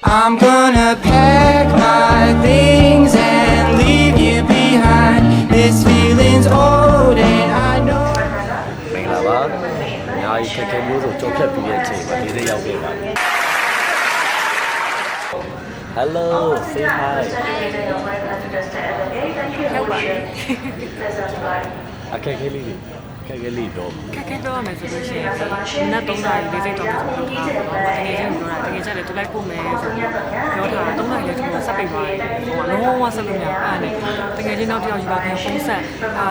I'm gonna pack my things and leave you behind. This feeling's old and I know. မင်္ဂလာပါအများကြီးခက်ခဲမျိုးစုံကြော်ဖြတ်ပြီးတဲ့အချိန်မှာဒီနေ့ရောက်ခဲ့ပါပြီ Hello say hi အခက်ခဲလေးတွေခက်ခဲလေးတော့ ခက်ခဲပြောရမယ်ဆိုလို့ရှိရင်နတ်3နာရီ40တောင်းဆိုတော့တကယ်ချင်းပြောတာတကယ်ကျတယ်သူလိုက်ပို့မယ်ဆိုတော့ပြောတာ3နာရီလည်းကျွန်တော်ဆက်ပိတ်သွားတယ်ဟိုကလုံးဝဆက်လို့မရအဲ့နဲ့တကယ်ချင်းတော့တယောက်ယူပါခင်ဖုန်းဆက်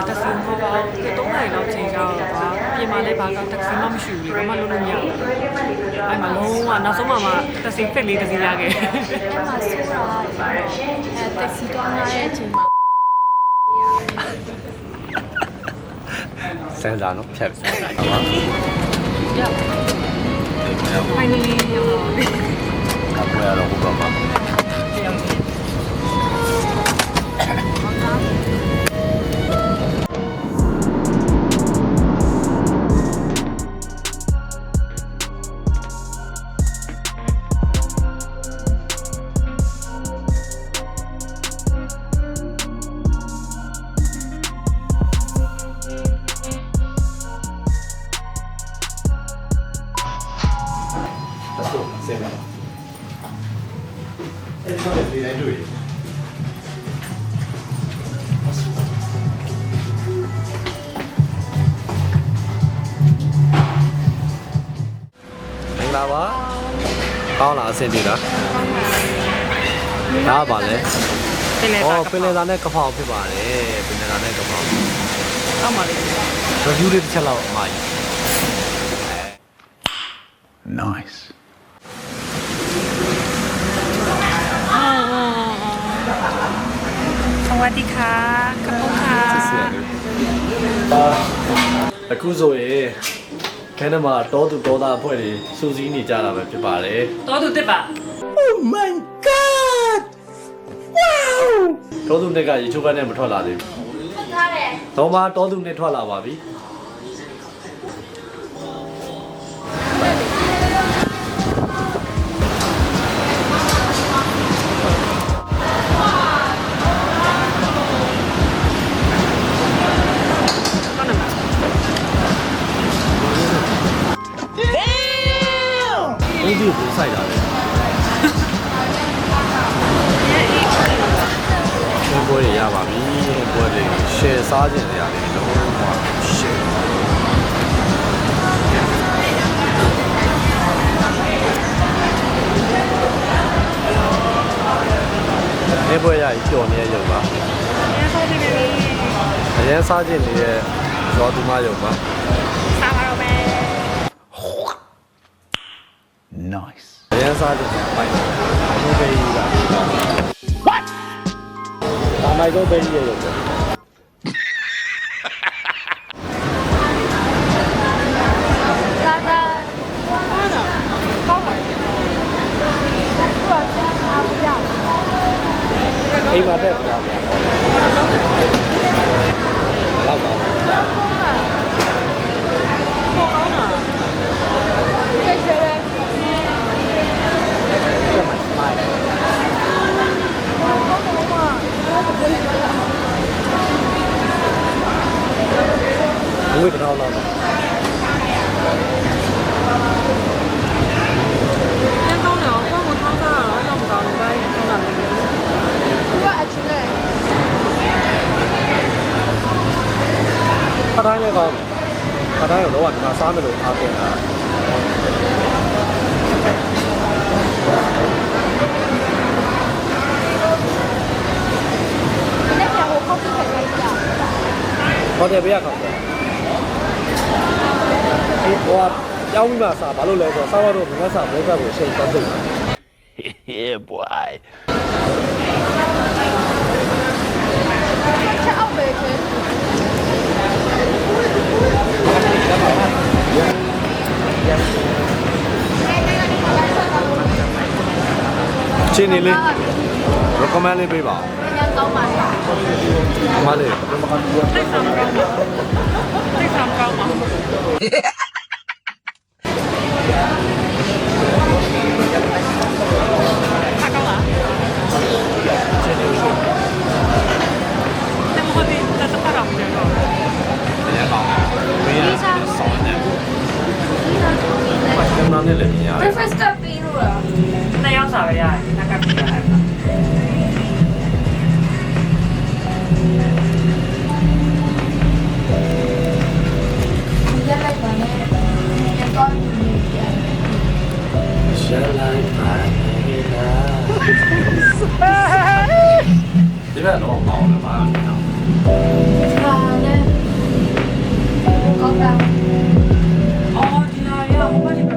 တက်စီဟောပါ3နာရီလောက်ချိန်ကြတော့ပြင်မာလည်းဘာကတက်စီမှမရှိဘူးဘာမှလုပ်လို့မရဘူးအဲ့မှာလုံးဝနောက်ဆုံးမှတက်စီဖက်လေးတစ်စီးရခဲ့အဲ့မှာဆိုတာတက်စီတော့ငါရဲ့အချိန်မှာစမ်းစာနော်ဖြတ်စမ်းစာပါ finally အခုရတော့ဘုရားမှာလာပါကောင်းလားအဆင်ပြေလားဒါပါလေ ပင်လေ အော်ပင်လေသားနဲ့ကဖောက်ဖြစ်ပါတယ်ပင်လေသားနဲ့ကဖောက် အောက်မှာလေး review လေးတစ်ချက်လောက်အမှားကြီး Nice. สวัสดีค่ะขอบคุณค่ะ အခုဆိုရင်ခန်းထဲမှာတောသူတောသားအဖွဲ့တွေစူးစီးနေကြတာပဲဖြစ်ပါတယ် တော်သူတစ်ပါ Oh my god! Wow! တောသူနဲ့ကရေချိုးကန်းနဲ့မထွက်လာသေးဘူးထွက်ထားတယ်တော့မှတောသူနဲ့ထွက်လာပါပြီဦးစီးကိုစိုက်တာလေပွဲတွေရပါပြီပွဲတွေ share စားခြင်းတွေရတယ်တော့ share ဒီပွဲရပျော်နေရုံပါအရင်စားခြင်းတွေရဲ့ဇော်သူမရုံပါ စားပါတော့မယ် Nice. အရင်စားခြင်းတွေပိုင်တယ်ဒီဘေးကြီးက What ဒါမိုက်တော့ဘေးကြီးရုံပဲ ဒါကောင်းပါအိမ်မှာတက်ပြားလောက်ပါဘယ်ကတော့လောက် ပြန်ကောင်းတော့ကောင်းမထောင်းတာတော့တော့မကောင်းဘူးပဲကောင်းတာပဲ သူကအချင်းနဲ့ ခတိုင်းလည်းကောင်းခတိုင်းရောတော့ဒီမှာစားမယ်လို့အားတင်တာ ဒီနေ့ပြန်ဟိုခောက်ပြီးခိုင်းလိုက်ကြ ဟုတ်တယ်ဘေးရခေါက်တယ်ဒီဟိုကကြောင်းပြီးမှစားဘာလို့လဲဆိုတော့စားရတော့ငါစားဘိုးဘက်ကိုရှိန်သွားသိတယ် Yeah, boy. ချက်အောက်ပဲချင်း ချင်းနေလေး recommend လေးပေးပါ ပြန်ကောင်းပါလား မလေး တိတ်ဆောင်ကောင်းပါတိတ်ဆောင်ကောင်းပါ နာနဲ့လည်းမြင်ရတယ် breakfast တက်ပြီးလို့လား နှစ်ယောက်စာပဲရတယ်နောက်ကပြရတယ် ရက်လိုက်ပါနဲ့ရက်တော့နေပြန် ရှယ်လိုက်ပါနေလားဒီဘက်တော့ပေါင်းတယ်ပါနော် ဟာနဲ့ကောက်တာ အော်ဒီဟာရဟိုဘက်ဒီဘက်